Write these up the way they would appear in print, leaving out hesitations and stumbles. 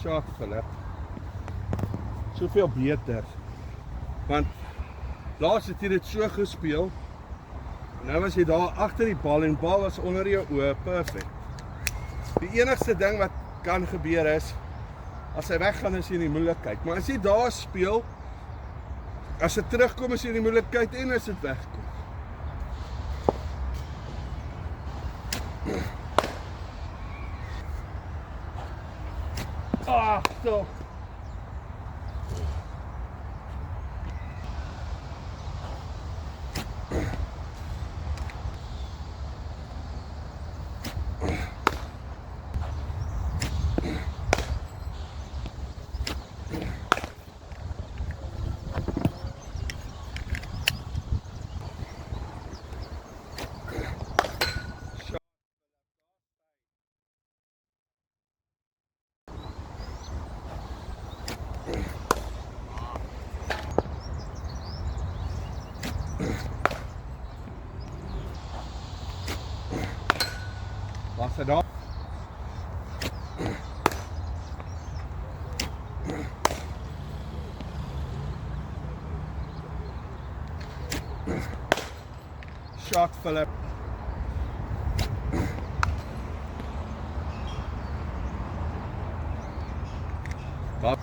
shot Philip. Soveel beter. Want laas het jy dit so gespeel. Nou was jy daar agter die bal en die bal was onder jou oë, perfect. Die enigste ding wat kan gebeur is, as hy weggaan is hy in die moeilikheid. Maar as jy daar speel, as hy terugkom is hy in die moeilikheid en as dit wegkom. Stop. Was hy daar? Shot Philip. Wat?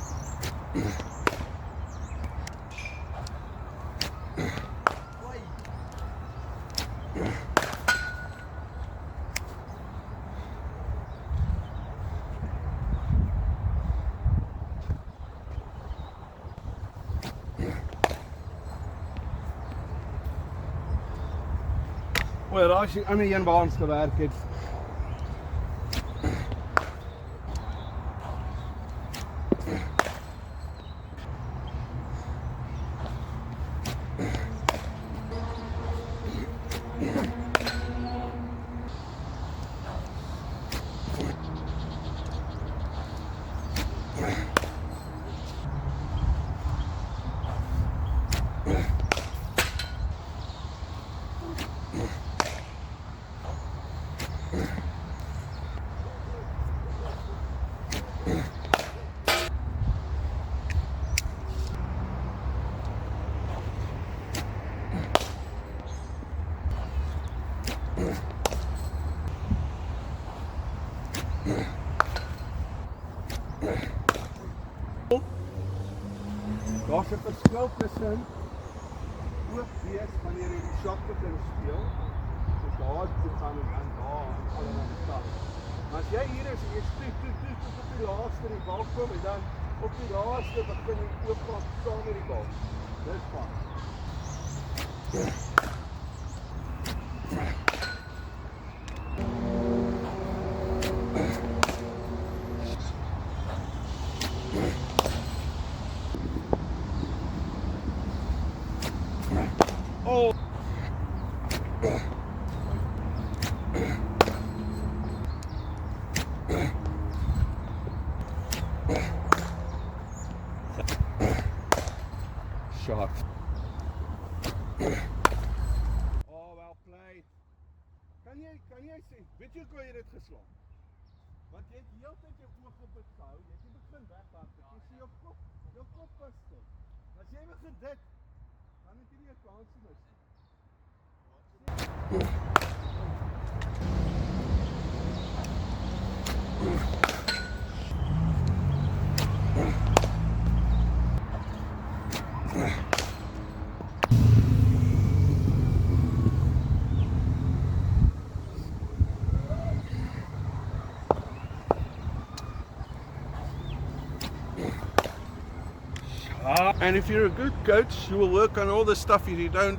Wel, as jy aan die een baans gewerk het. Daar's 'n verskil tussen oop wees wanneer jy die shot begin speel, soos daar toe gaan en dan daar en allerlei kant. Maar as jy hier is en jy speel op die laaste die bal kom en dan op die laaste begin jy oop maak saam met die bal. Dis pas. Oh. Shot. Oh, well played. Kan jy sê, weet jy hoe jy dit geslaan? Want jy het heeltyd jou oog op dit gehou, jy het nie begin weghardloop, jy sien jou kop was stil. As jy begin dit, dan het jy nie 'n kans gemis nie. And if you're a good coach, you will work on all the stuff you don't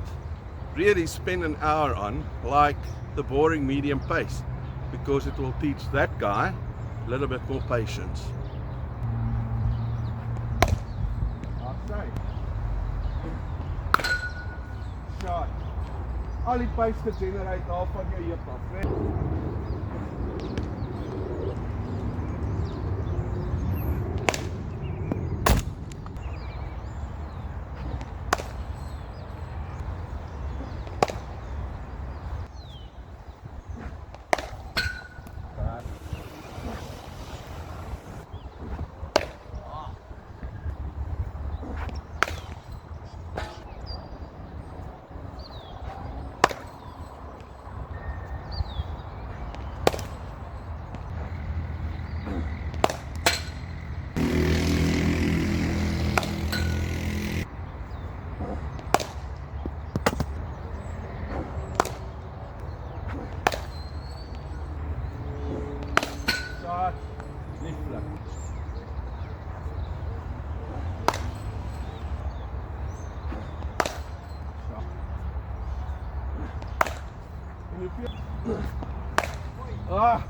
really spend an hour on, like the boring medium pace, because it will teach that guy a little bit more patience. Shot. Al die pace gegenerate daar van jou heup af, né? Lieflik. Ah!